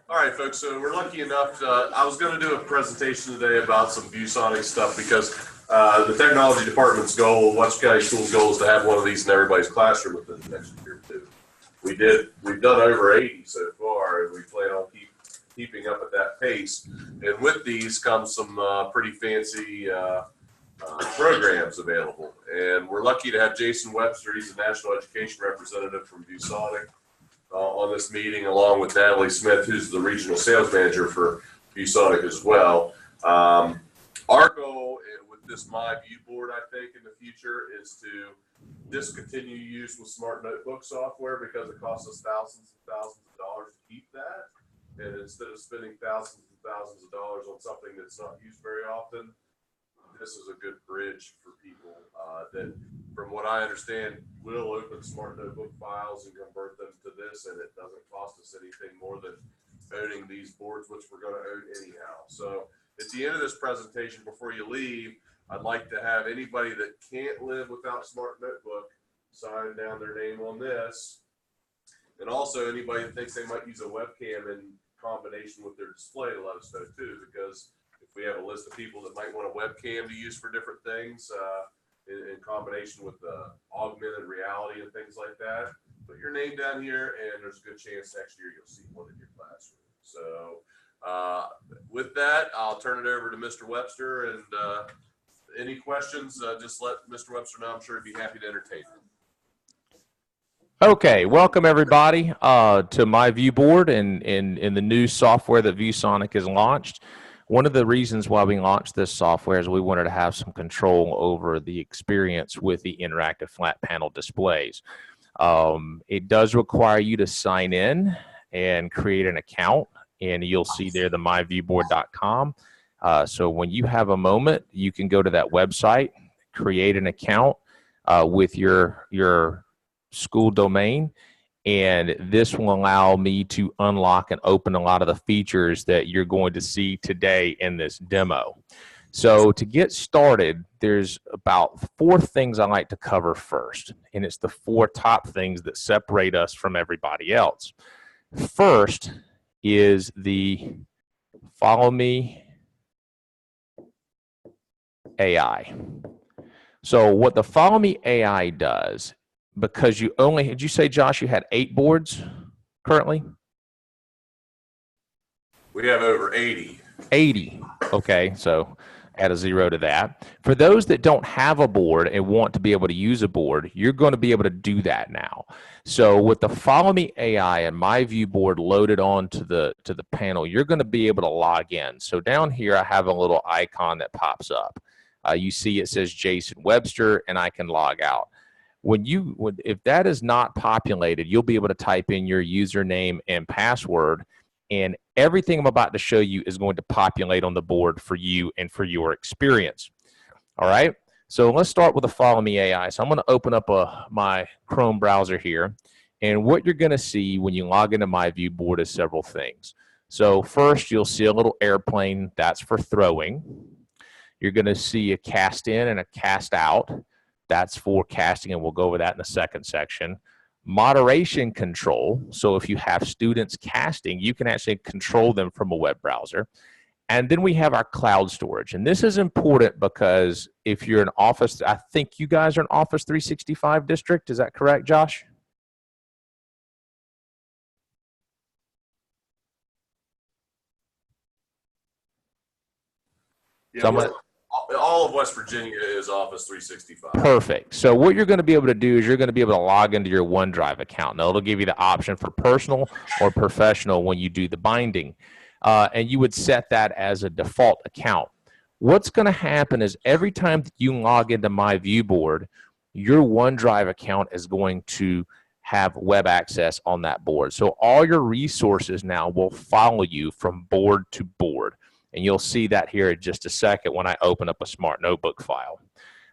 All right, folks, so we're lucky enough, I was going to do a presentation today about some Viewsonic stuff because the technology department's goal, Wetzel County Schools' goal is to have one of these in everybody's classroom within the next year or two. We've done over 80 so far, and we plan on keeping up at that pace. And with these comes some pretty fancy programs available. And we're lucky to have Jason Webster, he's a national education representative from Viewsonic, on this meeting, along with Natalie Smith, who's the regional sales manager for Viewsonic as well. Our goal with this myViewBoard, I think, in the future is to discontinue use with smart notebook software because it costs us thousands and thousands of dollars to keep that. And instead of spending thousands and thousands of dollars on something that's not used very often, this is a good bridge for people that, from what I understand, will open smart notebook files and convert them to this, and it doesn't cost us anything more than owning these boards, which we're going to own anyhow. So at the end of this presentation, before you leave, I'd like to have anybody that can't live without smart notebook sign down their name on this, and also anybody that thinks they might use a webcam in combination with their display to let us know too, because if we have a list of people that might want a webcam to use for different things in combination with augmented reality and things like that, put your name down here and there's a good chance next year you'll see one in your classroom. So with that, I'll turn it over to Mr. Webster, and any questions, just let Mr. Webster know. I'm sure he'd be happy to entertain them. Okay, welcome everybody to myViewBoard and in the new software that Viewsonic has launched. One of the reasons why we launched this software is we wanted to have some control over the experience with the interactive flat panel displays. It does require you to sign in and create an account, and you'll see there the myviewboard.com. So when you have a moment, you can go to that website, create an account with your school domain, and this will allow me to unlock and open a lot of the features that you're going to see today in this demo. So to get started, there's about 4 things I like to cover first, and it's the 4 top things that separate us from everybody else. First is the Follow Me AI. So what the Follow Me AI does, because you only, did you say, Josh, you had 8 boards currently? We have over 80. 80, okay, so add a 0 to that. For those that don't have a board and want to be able to use a board, you're going to be able to do that now. So with the Follow Me AI and myViewBoard loaded onto the panel, you're going to be able to log in. So down here, I have a little icon that pops up. You see it says Jason Webster, and I can log out. If that is not populated, you'll be able to type in your username and password, and everything I'm about to show you is going to populate on the board for you and for your experience. All right, so let's start with the Follow Me AI. So I'm going to open up my Chrome browser here, and what you're going to see when you log into myViewBoard is several things. So first, you'll see a little airplane. That's for throwing. You're going to see a cast in and a cast out. That's for casting, and we'll go over that in the second section. Moderation control. So if you have students casting, you can actually control them from a web browser. And then we have our cloud storage. And this is important because if you're an Office, I think you guys are an Office 365 district. Is that correct, Josh? Yeah, so all of West Virginia is Office 365. Perfect. So what you're going to be able to do is you're going to be able to log into your OneDrive account. Now, it'll give you the option for personal or professional when you do the binding. And you would set that as a default account. What's going to happen is every time that you log into myViewBoard, your OneDrive account is going to have web access on that board. So all your resources now will follow you from board to board. And you'll see that here in just a second when I open up a Smart Notebook file.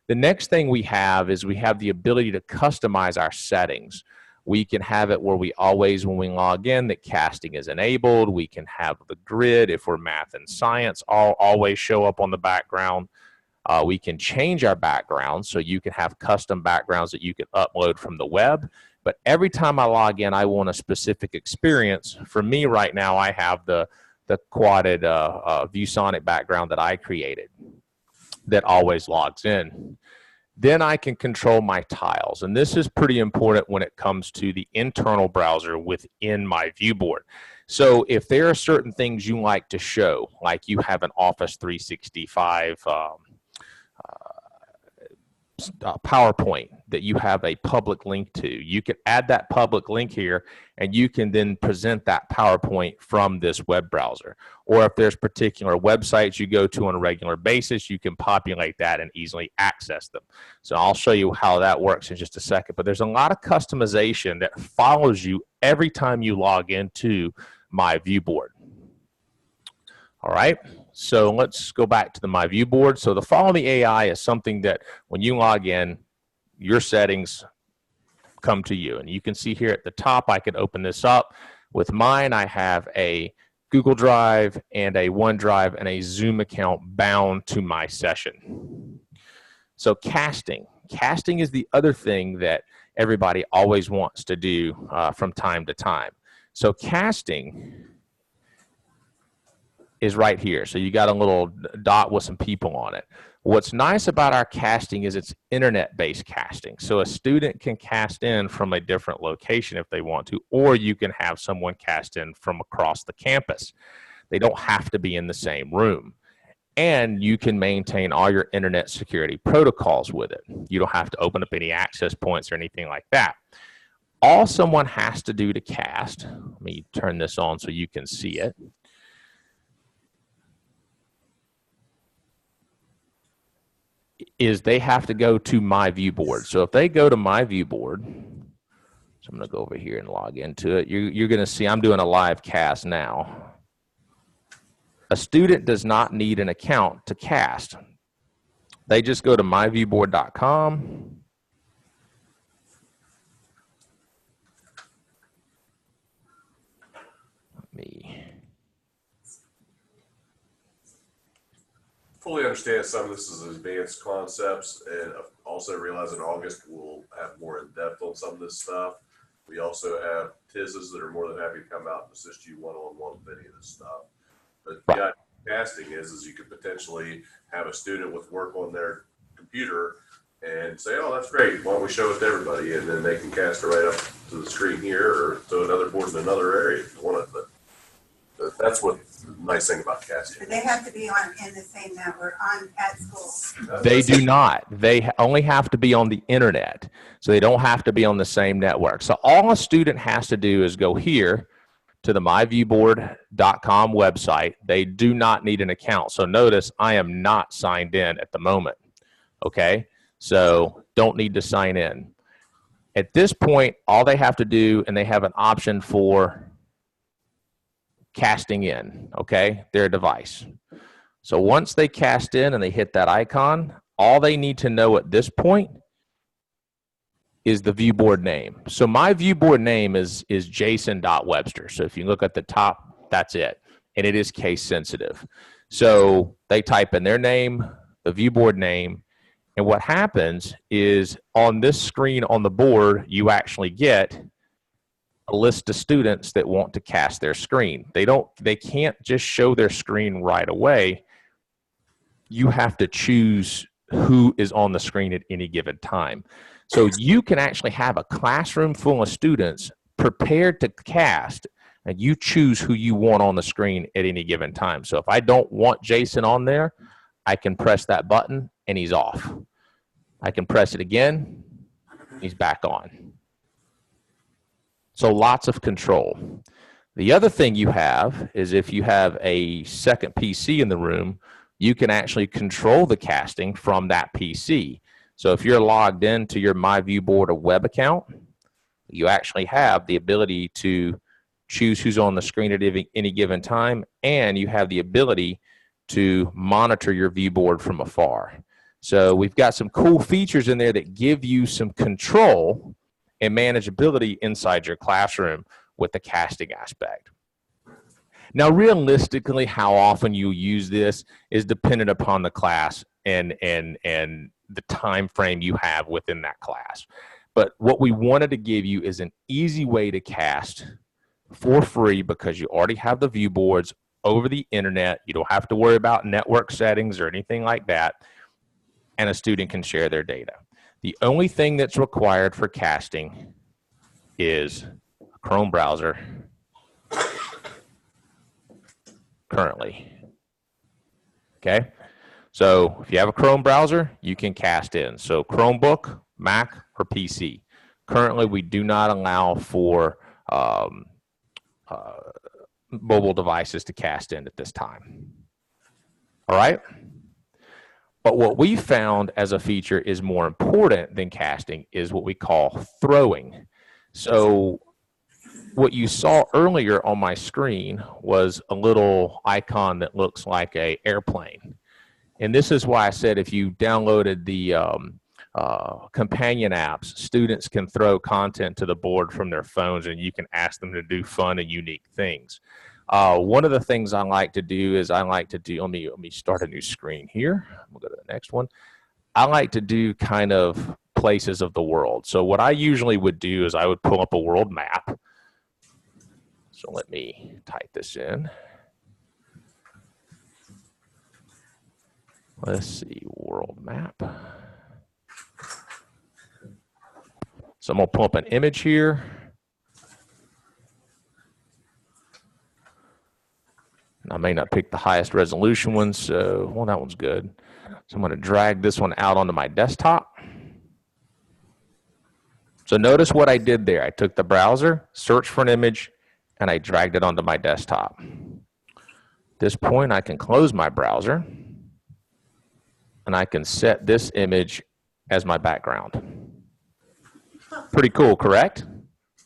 The next thing we have is we have the ability to customize our settings. We can have it where we always, when we log in, that casting is enabled. We can have the grid, if we're math and science, always show up on the background. We can change our background, so you can have custom backgrounds that you can upload from the web. But every time I log in, I want a specific experience. For me right now, I have the quadded Viewsonic background that I created that always logs in. Then I can control my tiles. And this is pretty important when it comes to the internal browser within myViewBoard. So if there are certain things you like to show, like you have an Office 365 PowerPoint that you have a public link to, you can add that public link here, and you can then present that PowerPoint from this web browser. Or if there's particular websites you go to on a regular basis, you can populate that and easily access them. So I'll show you how that works in just a second. But there's a lot of customization that follows you every time you log into myViewBoard. All right, so let's go back to the myViewBoard. So the Follow Me AI is something that when you log in, your settings come to you. And you can see here at the top, I can open this up. With mine, I have a Google Drive and a OneDrive and a Zoom account bound to my session. So casting. Casting is the other thing that everybody always wants to do from time to time. So casting is right here. So you got a little dot with some people on it. What's nice about our casting is it's internet-based casting. So a student can cast in from a different location if they want to, or you can have someone cast in from across the campus. They don't have to be in the same room. And you can maintain all your internet security protocols with it. You don't have to open up any access points or anything like that. All someone has to do to cast, let me turn this on so you can see it, is they have to go to myViewBoard. So if they go to myViewBoard, so I'm going to go over here and log into it. You're going to see I'm doing a live cast now. A student does not need an account to cast. They just go to myviewboard.com. Let me fully understand some of this is advanced concepts, and also realize in August we'll have more in depth on some of this stuff. We also have TISs that are more than happy to come out and assist you one-on-one with any of this stuff. But the idea of casting is you could potentially have a student with work on their computer and say, oh, that's great, why don't we show it to everybody? And then they can cast it right up to the screen here or to another board in another area if you want it. But that's what the nice thing about casting. But they have to be in the same network at school. They do not. They only have to be on the internet. So they don't have to be on the same network. So all a student has to do is go here to the myviewboard.com website. They do not need an account. So notice I am not signed in at the moment. Okay? So don't need to sign in. At this point, all they have to do, and they have an option for casting in, okay, their device. So once they cast in and they hit that icon, all they need to know at this point is the viewboard name. So my viewboard name is Jason.Webster. So if you look at the top, that's it. And it is case sensitive. So they type in their name, the viewboard name, and what happens is on this screen on the board, you actually get a list of students that want to cast their screen. They can't just show their screen right away. You have to choose who is on the screen at any given time. So you can actually have a classroom full of students prepared to cast, and you choose who you want on the screen at any given time. So if I don't want Jason on there, I can press that button and he's off. I can press it again, he's back on. So lots of control. The other thing you have is if you have a second PC in the room, you can actually control the casting from that PC. So if you're logged into your myViewBoard or web account, you actually have the ability to choose who's on the screen at any given time, and you have the ability to monitor your viewboard from afar. So we've got some cool features in there that give you some control and manageability inside your classroom with the casting aspect. Now, realistically, how often you use this is dependent upon the class and the time frame you have within that class. But what we wanted to give you is an easy way to cast for free because you already have the view boards over the internet. You don't have to worry about network settings or anything like that. And a student can share their data. The only thing that's required for casting is a Chrome browser currently. Okay? So if you have a Chrome browser, you can cast in. So Chromebook, Mac, or PC. Currently, we do not allow for mobile devices to cast in at this time. All right? But what we found as a feature is more important than casting is what we call throwing. So what you saw earlier on my screen was a little icon that looks like an airplane. And this is why I said if you downloaded the companion apps, students can throw content to the board from their phones and you can ask them to do fun and unique things. One of the things I like to do is let me start a new screen here. We'll go to the next one. I like to do kind of places of the world. So what I usually would do is I would pull up a world map. So let me type this in. Let's see, world map. So I'm going to pull up an image here. I may not pick the highest resolution one, so, well, that one's good. So I'm going to drag this one out onto my desktop. So notice what I did there. I took the browser, searched for an image, and I dragged it onto my desktop. At this point, I can close my browser, and I can set this image as my background. Pretty cool, correct?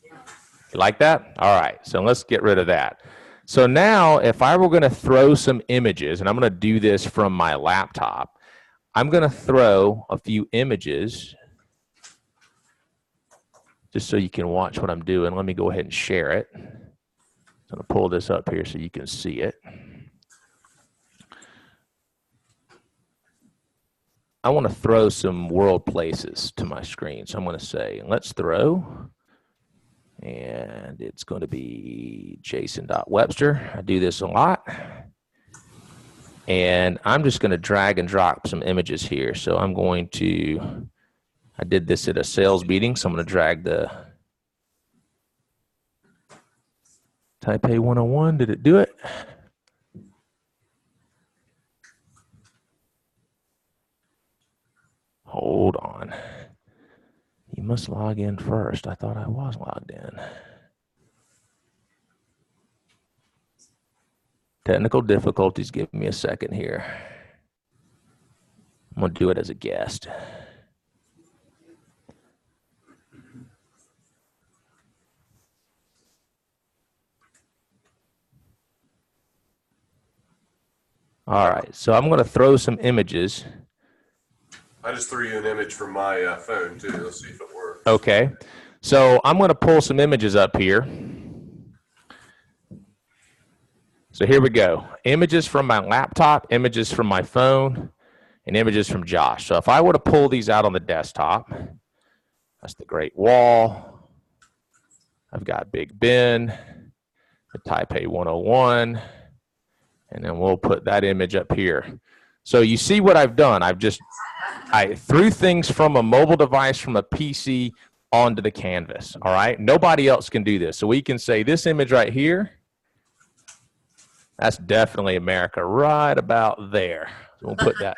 You like that? All right, so let's get rid of that. So now, if I were going to throw some images, and I'm going to do this from my laptop, I'm going to throw a few images just so you can watch what I'm doing. Let me go ahead and share it. I'm going to pull this up here so you can see it. I want to throw some world places to my screen. So I'm going to say, let's throw, and it's going to be Jason.Webster. I do this a lot. And I'm just going to drag and drop some images here. So I'm going to, I did this at a sales meeting, so I'm going to drag the Taipei 101. Did it do it? Hold on. You must log in first. I thought I was logged in. Technical difficulties. Give me a second here. I'm going to do it as a guest. All right, so I'm going to throw some images. I just threw you an image from my phone too. Let's see if it works. Okay, so I'm going to pull some images up here. So here we go. Images from my laptop, images from my phone, and images from Josh. So if I were to pull these out on the desktop, that's the Great Wall. I've got Big Ben, the Taipei 101, and then we'll put that image up here. So you see what I've done. I threw things from a mobile device, from a PC, onto the canvas, all right? Nobody else can do this. So we can say this image right here, that's definitely America right about there. So we'll put that,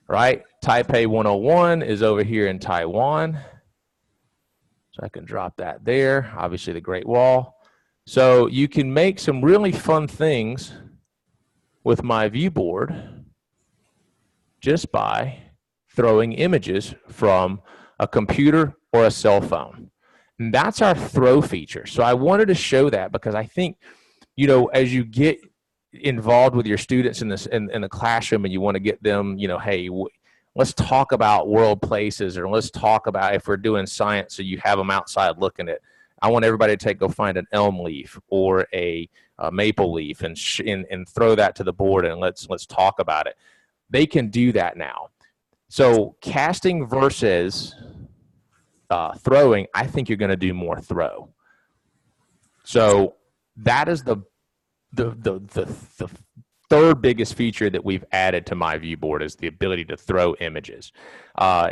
right? Taipei 101 is over here in Taiwan. So I can drop that there, obviously the Great Wall. So you can make some really fun things with myViewBoard just by throwing images from a computer or a cell phone. And that's our throw feature. So I wanted to show that because I think, you know, as you get involved with your students in the classroom and you want to get them, you know, hey, let's talk about world places, or let's talk about if we're doing science, so you have them outside looking at. I want everybody to go find an elm leaf or a maple leaf and throw that to the board and let's talk about it. They can do that now. So casting versus throwing, I think you're going to do more throw. So that is the third biggest feature that we've added to myViewBoard is the ability to throw images.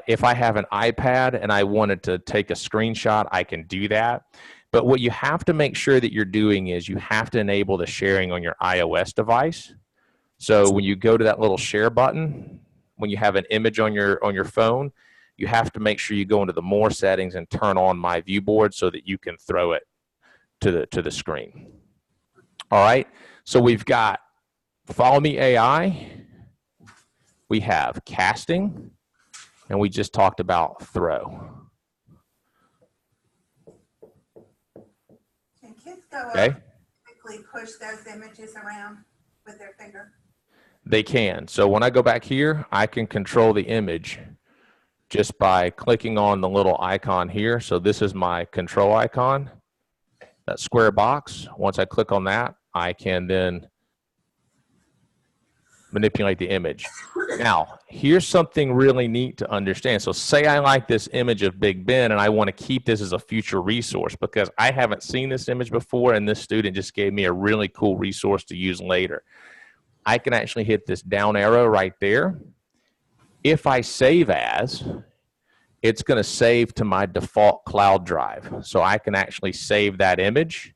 If I have an iPad and I wanted to take a screenshot, I can do that. But what you have to make sure that you're doing is you have to enable the sharing on your iOS device. So when you go to that little share button, when you have an image on your phone, you have to make sure you go into the more settings and turn on myViewBoard so that you can throw it to the screen. All right, so we've got Follow Me AI, we have casting, and we just talked about throw. Can kids go Okay. up, quickly push those images around with their finger? They can. So when I go back here, I can control the image just by clicking on the little icon here. So this is my control icon, that square box. Once I click on that, I can then manipulate the image. Now, here's something really neat to understand. So say I like this image of Big Ben and I want to keep this as a future resource because I haven't seen this image before and this student just gave me a really cool resource to use later. I can actually hit this down arrow right there. If I save as, it's going to save to my default cloud drive. So I can actually save that image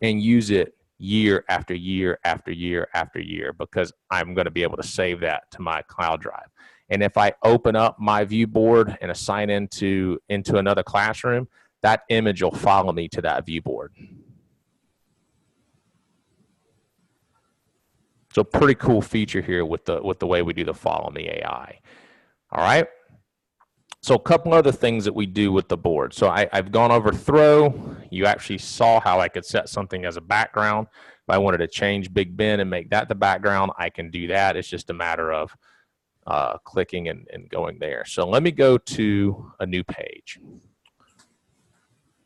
and use it year after year after year after year because I'm going to be able to save that to my cloud drive. And if I open up myViewBoard and assign into another classroom, that image will follow me to that viewboard. So pretty cool feature here with the way we do the Follow Me AI. All right. So a couple other things that we do with the board. So I've gone over throw. You actually saw how I could set something as a background. If I wanted to change Big Ben and make that the background, I can do that. It's just a matter of clicking and going there. So let me go to a new page.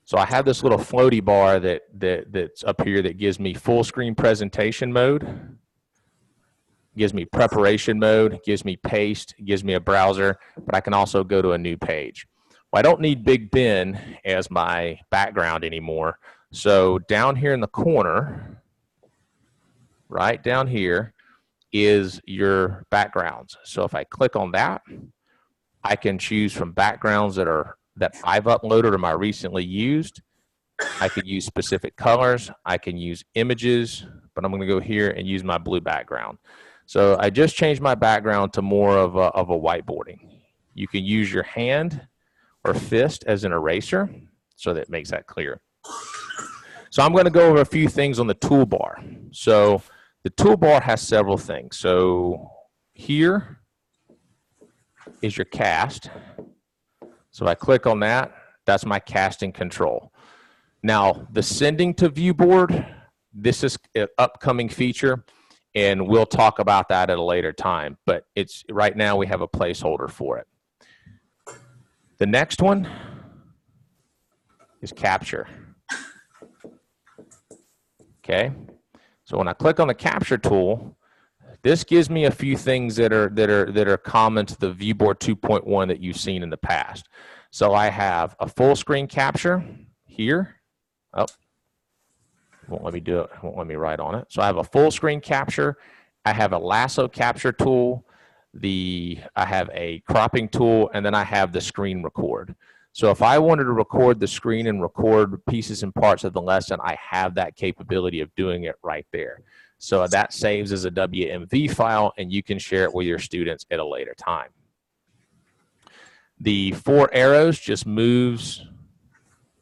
So I have this little floaty bar that's up here that gives me full screen presentation mode. Gives me preparation mode, gives me paste, gives me a browser, but I can also go to a new page. Well, I don't need Big Ben as my background anymore. So down here in the corner, right down here, is your backgrounds. So if I click on that, I can choose from backgrounds that I've uploaded or my recently used. I could use specific colors. I can use images, but I'm going to go here and use my blue background. So I just changed my background to more of a whiteboarding. You can use your hand or fist as an eraser, so that makes that clear. So I'm going to go over a few things on the toolbar. So the toolbar has several things. So here is your cast. So I click on that. That's my casting control. Now, the sending to viewboard, this is an upcoming feature. And we'll talk about that at a later time, but it's right now we have a placeholder for it. The next one is capture. Okay, so when I click on the capture tool, this gives me a few things that are common to the viewboard 2.1 that you've seen in the past. So I have a full screen capture here. Oh. Won't let me do it, won't let me write on it. So I have a full screen capture. I have a lasso capture tool. I have a cropping tool, and then I have the screen record. So if I wanted to record the screen and record pieces and parts of the lesson, I have that capability of doing it right there. So that saves as a WMV file, and you can share it with your students at a later time. The 4 arrows just moves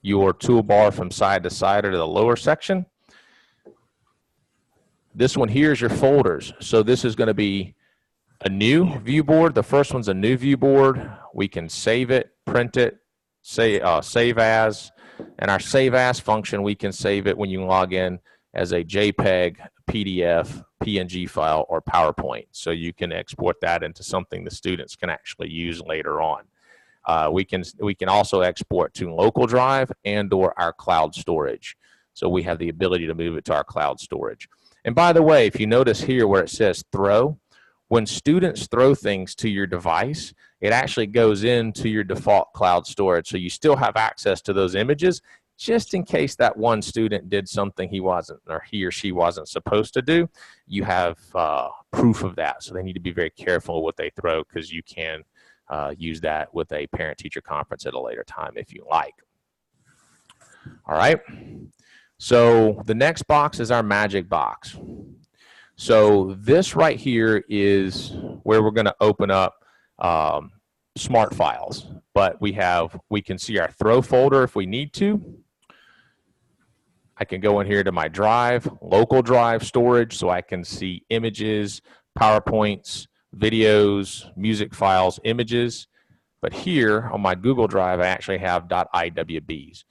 your toolbar from side to side or to the lower section. This one here is your folders. So this is going to be a new viewboard. The first one's a new viewboard. We can save it, print it, save as. And our save as function, we can save it when you log in as a JPEG, PDF, PNG file, or PowerPoint. So you can export that into something the students can actually use later on. We can also export to local drive and or our cloud storage. So we have the ability to move it to our cloud storage. And by the way, if you notice here where it says throw, when students throw things to your device, it actually goes into your default cloud storage. So you still have access to those images, just in case that one student did something he wasn't, or he or she wasn't supposed to do. You have proof of that. So they need to be very careful what they throw, because you can use that with a parent-teacher conference at a later time if you like. All right. So the next box is our magic box. So this right here is where we're going to open up smart files, but we can see our throw folder if we need to. I can go in here to my drive, local drive storage, so I can see images, PowerPoints, videos, music files, images. But here on my Google Drive, I actually have .iwbs.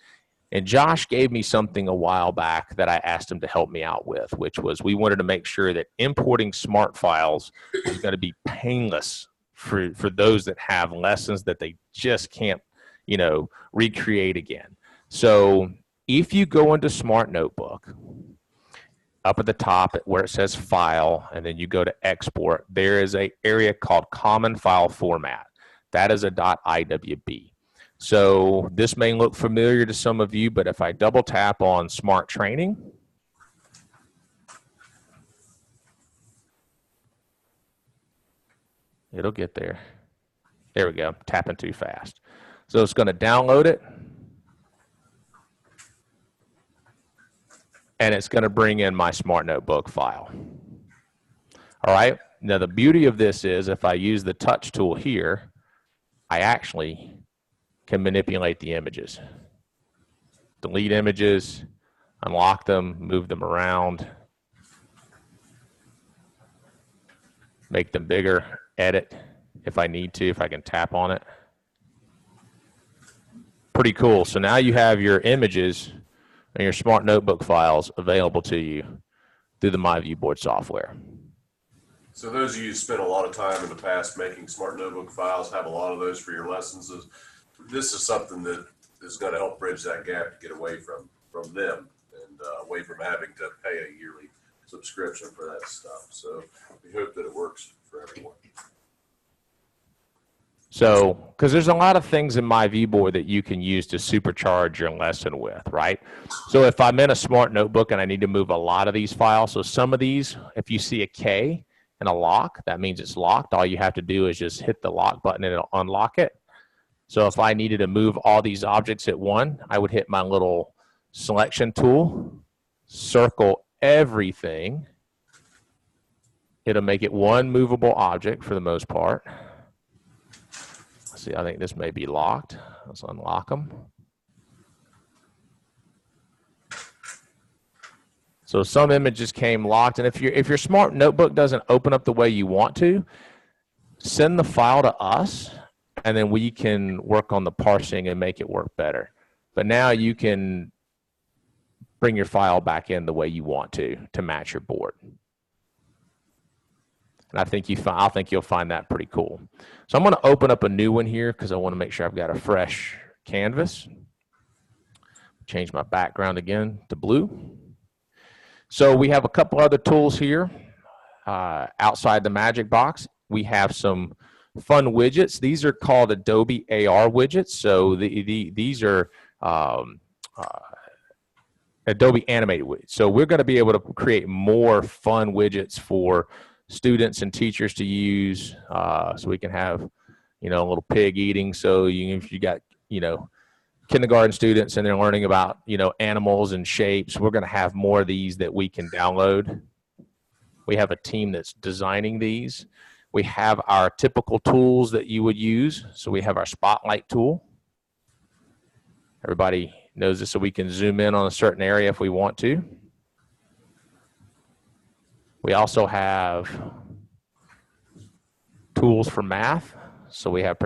And Josh gave me something a while back that I asked him to help me out with, which was we wanted to make sure that importing smart files was going to be painless for those that have lessons that they just can't, recreate again. So if you go into Smart Notebook, up at the top where it says File, and then you go to Export, there is an area called Common File Format. That is a .iwb. So this may look familiar to some of you, but if I double tap on Smart Training, it'll get there. There we go, tapping too fast. So it's going to download it, and it's going to bring in my Smart Notebook file. All right, now the beauty of this is if I use the touch tool here, I actually can manipulate the images. Delete images, unlock them, move them around, make them bigger, edit if I need to, if I can tap on it. Pretty cool. So now you have your images and your Smart Notebook files available to you through the myViewBoard software. So those of you who spent a lot of time in the past making Smart Notebook files, have a lot of those for your lessons. This is something that is going to help bridge that gap to get away from them and away from having to pay a yearly subscription for that stuff. So we hope that it works for everyone. So, because there's a lot of things in myViewBoard that you can use to supercharge your lesson with, right? So if I'm in a Smart Notebook and I need to move a lot of these files, so some of these, if you see a K and a lock, that means it's locked. All you have to do is just hit the lock button and it'll unlock it. So if I needed to move all these objects at one, I would hit my little selection tool, circle everything. It'll make it one movable object for the most part. Let's see, I think this may be locked. Let's unlock them. So some images came locked, and if your Smart Notebook doesn't open up the way you want to, send the file to us, and then we can work on the parsing and make it work better. But now you can bring your file back in the way you want to match your board. And I think you'll find that pretty cool. So I'm going to open up a new one here because I want to make sure I've got a fresh canvas. Change my background again to blue. So we have a couple other tools here outside the Magic Box. We have some fun widgets. These are called Adobe AR widgets. So these are Adobe animated widgets. So we're going to be able to create more fun widgets for students and teachers to use. So we can have, a little pig eating. So if you got, kindergarten students and they're learning about, animals and shapes, we're going to have more of these that we can download. We have a team that's designing these. We have our typical tools that you would use. So we have our spotlight tool. Everybody knows this, so we can zoom in on a certain area if we want to. We also have tools for math. So we have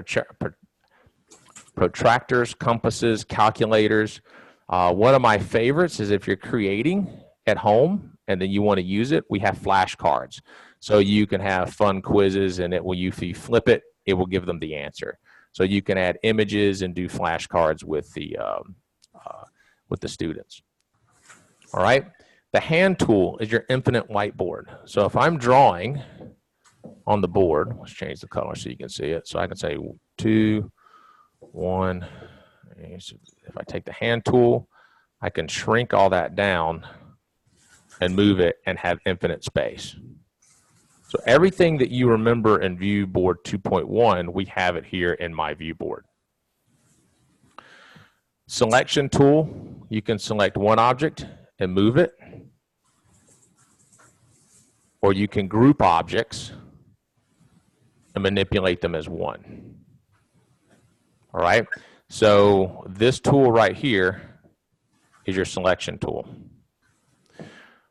protractors, compasses, calculators. One of my favorites is if you're creating at home and then you want to use it, we have flashcards. So you can have fun quizzes, and if you flip it, it will give them the answer. So you can add images and do flashcards with the students. All right. The hand tool is your infinite whiteboard. So if I'm drawing, on the board. Let's change the color so you can see it. So I can say 2, 1. If I take the hand tool, I can shrink all that down and move it and have infinite space. So everything that you remember in ViewBoard 2.1, we have it here in myViewBoard. Selection tool, you can select one object and move it, or you can group objects and manipulate them as one. All right, so this tool right here is your selection tool.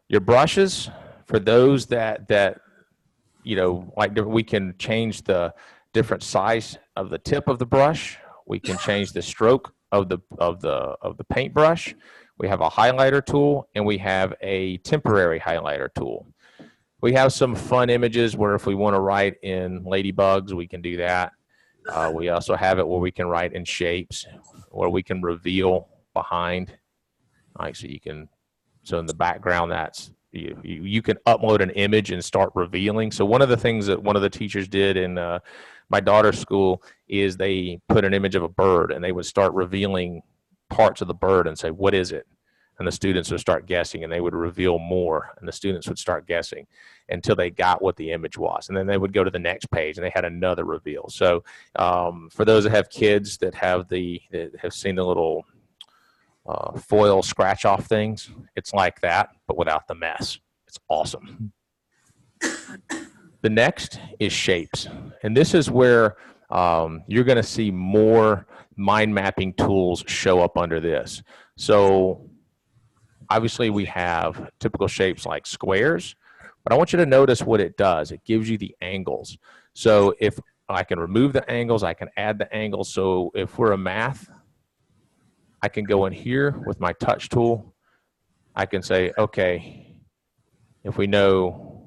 Your brushes, for those that you know, like we can change the different size of the tip of the brush. We can change the stroke of the paintbrush. We have a highlighter tool, and we have a temporary highlighter tool. We have some fun images where if we want to write in ladybugs, we can do that. We also have it where we can write in shapes, where we can reveal behind. Like, so you can, so in the background, that's, you can upload an image and start revealing. So one of the things that one of the teachers did in my daughter's school is they put an image of a bird, and they would start revealing parts of the bird and say, what is it? And the students would start guessing, and they would reveal more, and the students would start guessing until they got what the image was. And then they would go to the next page, and they had another reveal. So for those that have kids that have seen the little foil scratch off things, it's like that, but without the mess. It's awesome. The next is shapes. And this is where you're going to see more mind mapping tools show up under this. So obviously we have typical shapes like squares, but I want you to notice what it does. It gives you the angles. So if I can remove the angles, I can add the angles. So if we're a math, I can go in here with my touch tool. I can say, okay, if we know,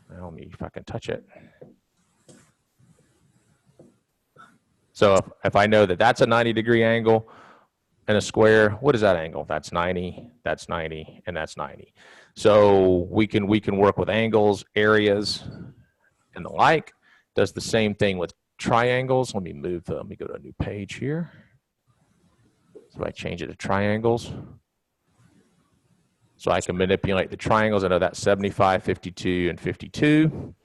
let me, if I can touch it. So if I know that that's a 90-degree angle and a square, what is that angle? That's 90, that's 90, and that's 90. So we can work with angles, areas, and the like. Does the same thing with triangles. Let me go to a new page here. So I change it to triangles. So I can manipulate the triangles. I know that's 75, 52, and 52.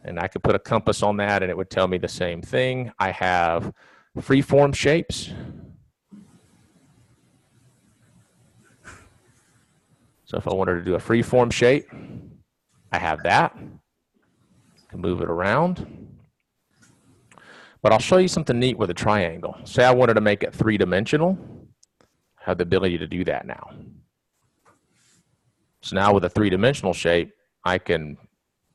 And I could put a compass on that, and it would tell me the same thing. I have freeform shapes. So if I wanted to do a freeform shape, I have that. I can move it around. But I'll show you something neat with a triangle. Say I wanted to make it three-dimensional. I have the ability to do that now. So now with a three-dimensional shape, I can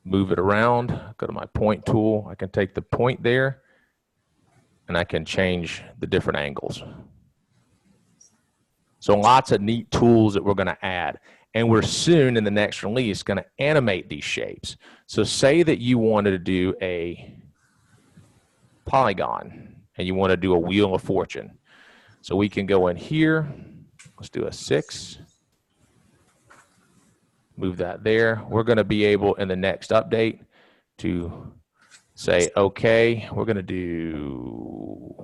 move it around, go to my point tool. I can take the point there, and I can change the different angles. So lots of neat tools that we're going to add. And we're soon in the next release going to animate these shapes. So say that you wanted to do a polygon and you want to do a wheel of fortune. So we can go in here. Let's do a 6. Move that there. We're going to be able in the next update to say, okay, we're going to do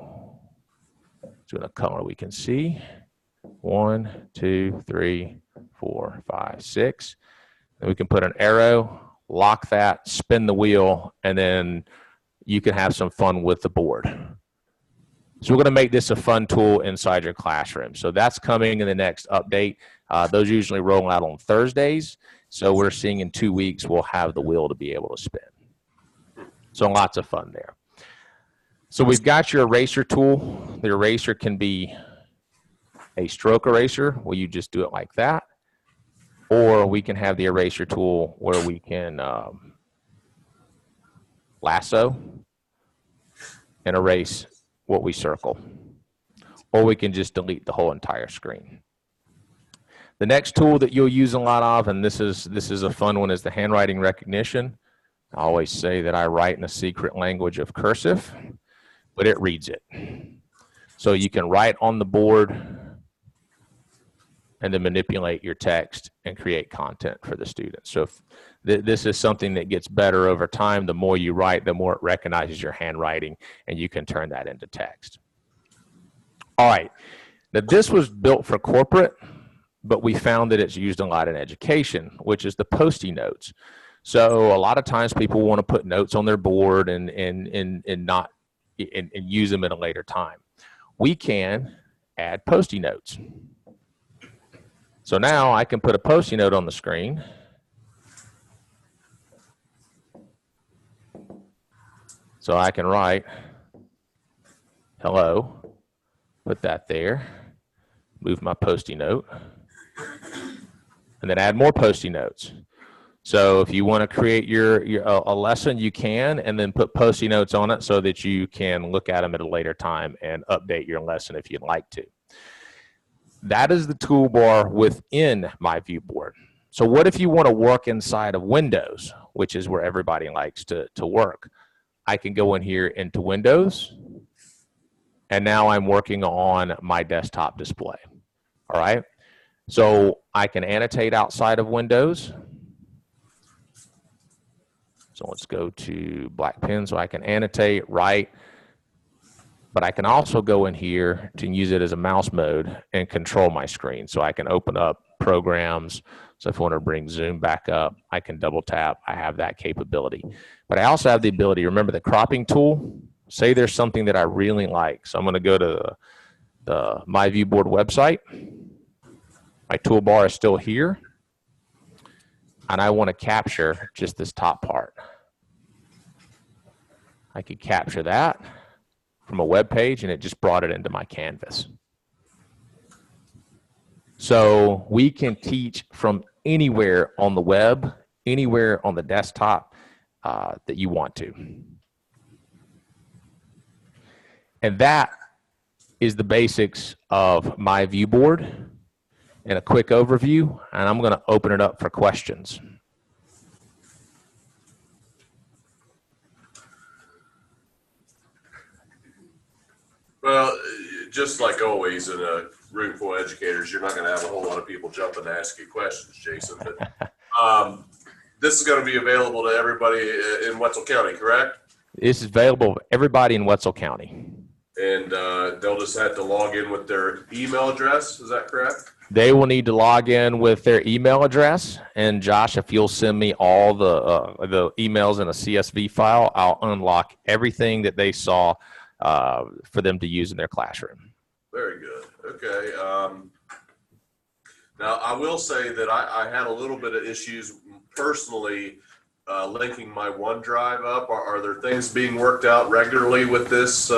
a color we can see. 1, 2, 3, 4, 5, 6. And we can put an arrow, lock that, spin the wheel, and then you can have some fun with the board. So we're going to make this a fun tool inside your classroom. So that's coming in the next update. Those usually roll out on Thursdays. So we're seeing in 2 weeks, we'll have the wheel to be able to spin. So lots of fun there. So we've got your eraser tool. The eraser can be a stroke eraser where you just do it like that. Or we can have the eraser tool where we can lasso and erase what we circle. Or we can just delete the whole entire screen. The next tool that you'll use a lot of, and this is a fun one, is the handwriting recognition. I always say that I write in a secret language of cursive, but it reads it. So you can write on the board, and then manipulate your text and create content for the students. So if this is something that gets better over time. The more you write, the more it recognizes your handwriting, and you can turn that into text. All right. Now, this was built for corporate, but we found that it's used a lot in education, which is the Post-it notes. So a lot of times people want to put notes on their board and use them at a later time. We can add Post-it notes. So now I can put a Post-it note on the screen. So I can write, hello, put that there, move my Post-it note, and then add more Post-it notes. So if you want to create a lesson, you can, and then put Post-it notes on it so that you can look at them at a later time and update your lesson if you'd like to. That is the toolbar within myViewBoard. So what if you want to work inside of Windows, which is where everybody likes to work? I can go in here into Windows, and now I'm working on my desktop display. All right. So I can annotate outside of Windows. So let's go to black pen so I can annotate, write, but I can also go in here to use it as a mouse mode and control my screen. So I can open up programs. So if I want to bring Zoom back up, I can double tap. I have that capability. But I also have the ability, remember the cropping tool? Say there's something that I really like. So I'm going to go to the myViewBoard website. My toolbar is still here. And I want to capture just this top part. I could capture that from a web page, and it just brought it into my canvas. So we can teach from anywhere on the web, anywhere on the desktop that you want to. And that is the basics of myViewBoard and a quick overview, and I'm going to open it up for questions. Well, just like always in a room full of educators, you're not going to have a whole lot of people jumping to ask you questions, Jason. But this is going to be available to everybody in Wetzel County, correct? This is available to everybody in Wetzel County. And they'll just have to log in with their email address. Is that correct? They will need to log in with their email address. And Josh, if you'll send me all the emails in a CSV file, I'll unlock everything that they saw for them to use in their classroom. Very good. Okay. Now, I will say that I had a little bit of issues personally linking my OneDrive up. Are there things being worked out regularly with this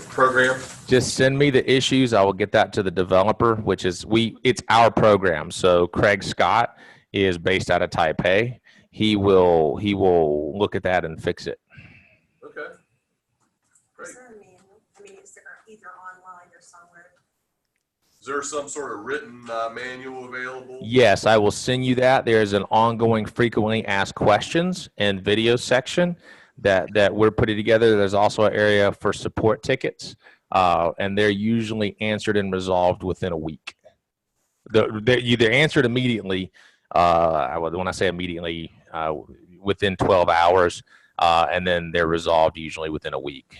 program? Just send me the issues. I will get that to the developer, which is it's our program. So Craig Scott is based out of Taipei. He will look at that and fix it. Okay. Great. Is there a manual? I mean, is there either online or somewhere? Is there some sort of written manual available? Yes, I will send you that. There's an ongoing frequently asked questions and video section that we're putting together. There's also an area for support tickets, and they're usually answered and resolved within a week. They're answered immediately. When I say immediately, within 12 hours, and then they're resolved usually within a week.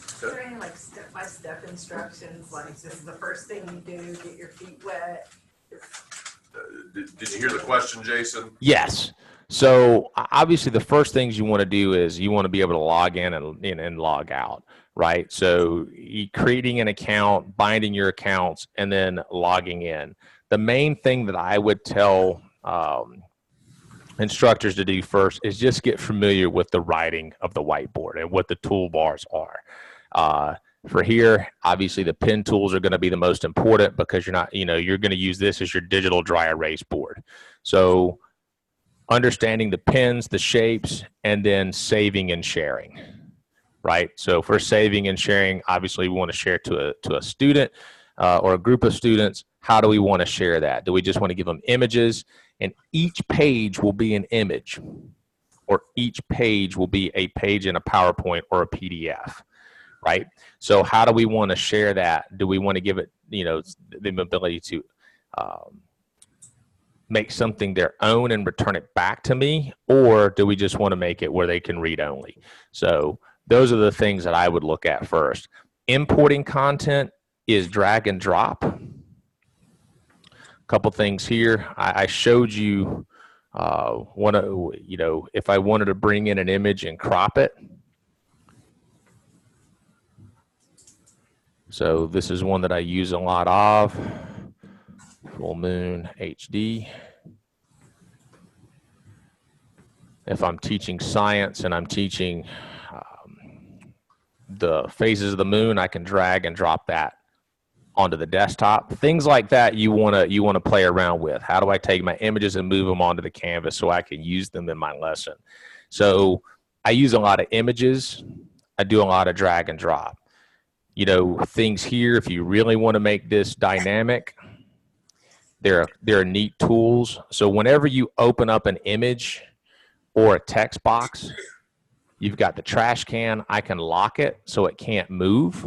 Is there any like step-by-step instructions, like this is the first thing you do, get your feet wet? Did you hear the question, Jason? Yes. So obviously the first things you want to do is you want to be able to log in and log out, right? So creating an account, binding your accounts, and then logging in. The main thing that I would tell instructors to do first is just get familiar with the writing of the whiteboard and what the toolbars are. For here, obviously the pen tools are going to be the most important because you're going to use this as your digital dry erase board. So understanding the pens, the shapes, and then saving and sharing, right? So if we're saving and sharing, obviously we want to share to a student or a group of students. How do we want to share that? Do we just want to give them images? And each page will be an image, or each page will be a page in a PowerPoint or a PDF, right? So how do we want to share that? Do we want to give it, the ability to make something their own and return it back to me, or do we just want to make it where they can read only? So those are the things that I would look at first. Importing content is drag and drop. A couple things here. I showed you if I wanted to bring in an image and crop it. So this is one that I use a lot of. Full Moon HD. If I'm teaching science and I'm teaching the phases of the moon, I can drag and drop that onto the desktop. Things like that you want to play around with. How do I take my images and move them onto the canvas so I can use them in my lesson? So I use a lot of images. I do a lot of drag and drop. Things here, if you really want to make this dynamic, there are neat tools. So whenever you open up an image or a text box, you've got the trash can. I can lock it so it can't move.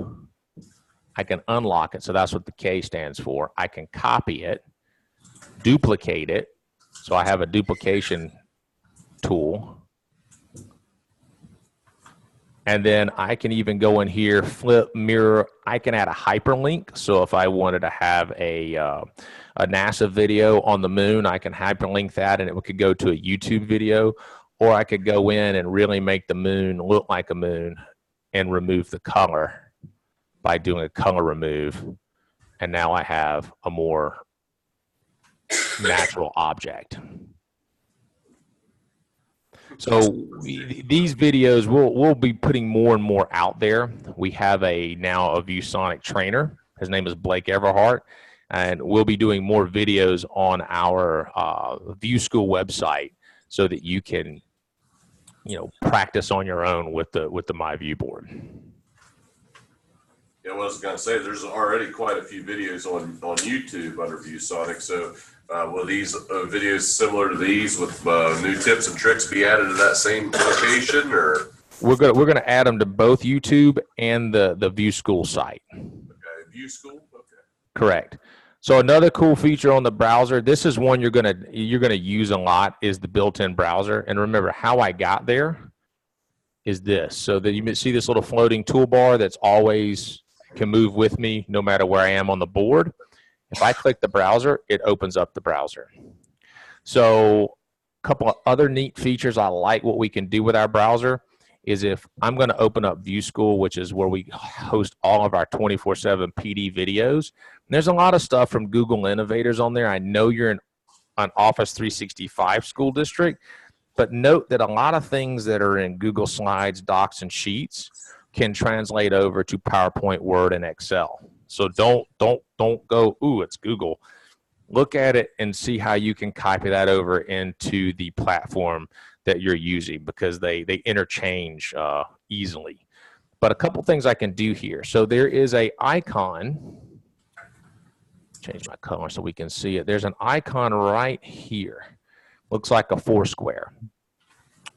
I can unlock it. So that's what the K stands for. I can copy it, duplicate it. So I have a duplication tool. And then I can even go in here, flip, mirror. I can add a hyperlink. So if I wanted to have a NASA video on the moon, I can hyperlink that and it could go to a YouTube video. Or I could go in and really make the moon look like a moon and remove the color by doing a color remove. And now I have a more natural object. So these videos, we'll be putting more and more out there. We have now a Viewsonic trainer. His name is Blake Everhart. And we'll be doing more videos on our View School website so that you can practice on your own with the myViewBoard. Yeah, what I was going to say, there's already quite a few videos on YouTube under Viewsonic. So will these videos similar to these with new tips and tricks be added to that same location, or? We're gonna add them to both YouTube and the View School site. Okay, View School. Okay. Correct. So another cool feature on the browser, this is one you're gonna use a lot, is the built-in browser. And remember, how I got there is this. So that you see this little floating toolbar that's always can move with me no matter where I am on the board. If I click the browser, it opens up the browser. So a couple of other neat features I like what we can do with our browser is if I'm going to open up View School, which is where we host all of our 24/7 PD videos. And there's a lot of stuff from Google Innovators on there. I know you're in an Office 365 school district, but note that a lot of things that are in Google Slides, Docs, and Sheets can translate over to PowerPoint, Word, and Excel. So don't go, ooh, it's Google. Look at it and see how you can copy that over into the platform that you're using, because they interchange easily. But a couple things I can do here. So there is a icon. Change my color so we can see it. There's an icon right here. Looks like a foursquare.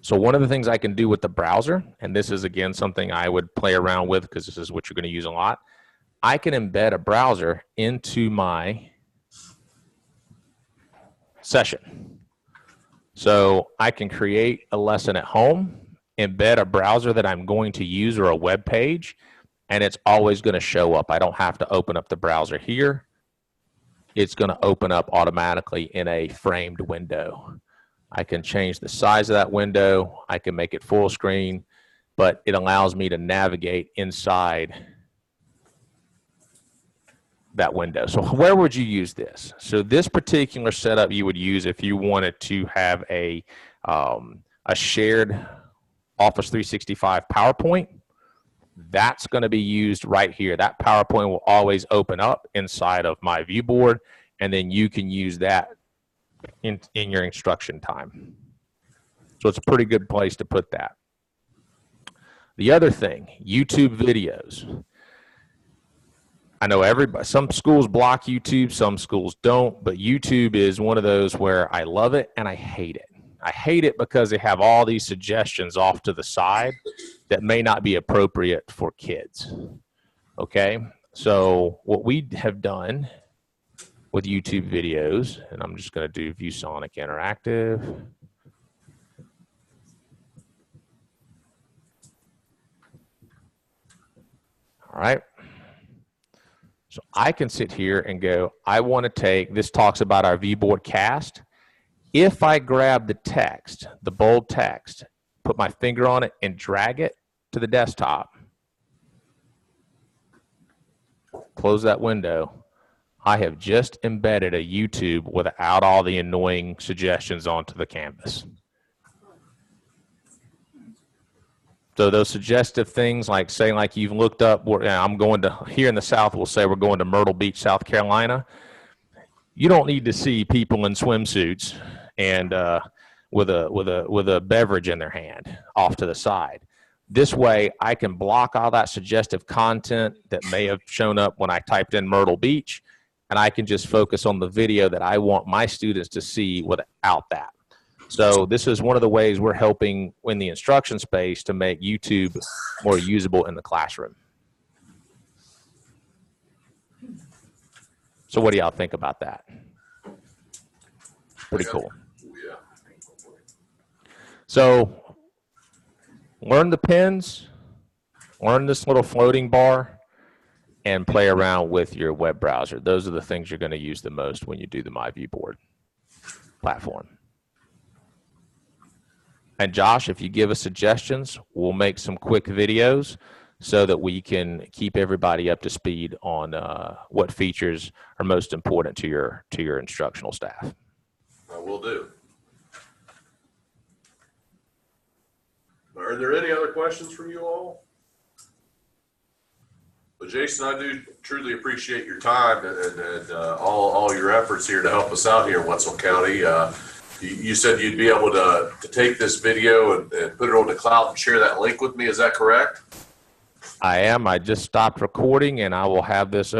So one of the things I can do with the browser, and this is again something I would play around with because this is what you're going to use a lot. I can embed a browser into my session. So I can create a lesson at home, embed a browser that I'm going to use or a web page, and it's always going to show up. I don't have to open up the browser here. It's going to open up automatically in a framed window. I can change the size of that window. I can make it full screen, but it allows me to navigate inside that window. So where would you use this? So this particular setup you would use if you wanted to have a shared Office 365 PowerPoint. That's going to be used right here. That PowerPoint will always open up inside of myViewBoard, and then you can use that in your instruction time. So it's a pretty good place to put that. The other thing, YouTube videos. I know some schools block YouTube, some schools don't, but YouTube is one of those where I love it and I hate it. I hate it because they have all these suggestions off to the side that may not be appropriate for kids. Okay, so what we have done with YouTube videos, and I'm just going to do Viewsonic Interactive. All right. So I can sit here and go, I want to take, this talks about our ViewBoard cast. If I grab the text, the bold text, put my finger on it and drag it to the desktop, close that window, I have just embedded a YouTube without all the annoying suggestions onto the canvas. So those suggestive things like saying like you've looked up, I'm going to, here in the South, we'll say we're going to Myrtle Beach, South Carolina. You don't need to see people in swimsuits and with a beverage in their hand off to the side. This way, I can block all that suggestive content that may have shown up when I typed in Myrtle Beach, and I can just focus on the video that I want my students to see without that. So this is one of the ways we're helping in the instruction space to make YouTube more usable in the classroom. So what do y'all think about that? Pretty cool. Yeah. So learn the pins, learn this little floating bar, and play around with your web browser. Those are the things you're going to use the most when you do the myViewBoard platform. And Josh, if you give us suggestions, we'll make some quick videos so that we can keep everybody up to speed on what features are most important to your instructional staff. I will do. Are there any other questions from you all? Well, Jason, I do truly appreciate your time and all your efforts here to help us out here in Wetzel County. You said you'd be able to take this video and put it on the cloud and share that link with me. Is that correct? I am. I just stopped recording, and I will have this over.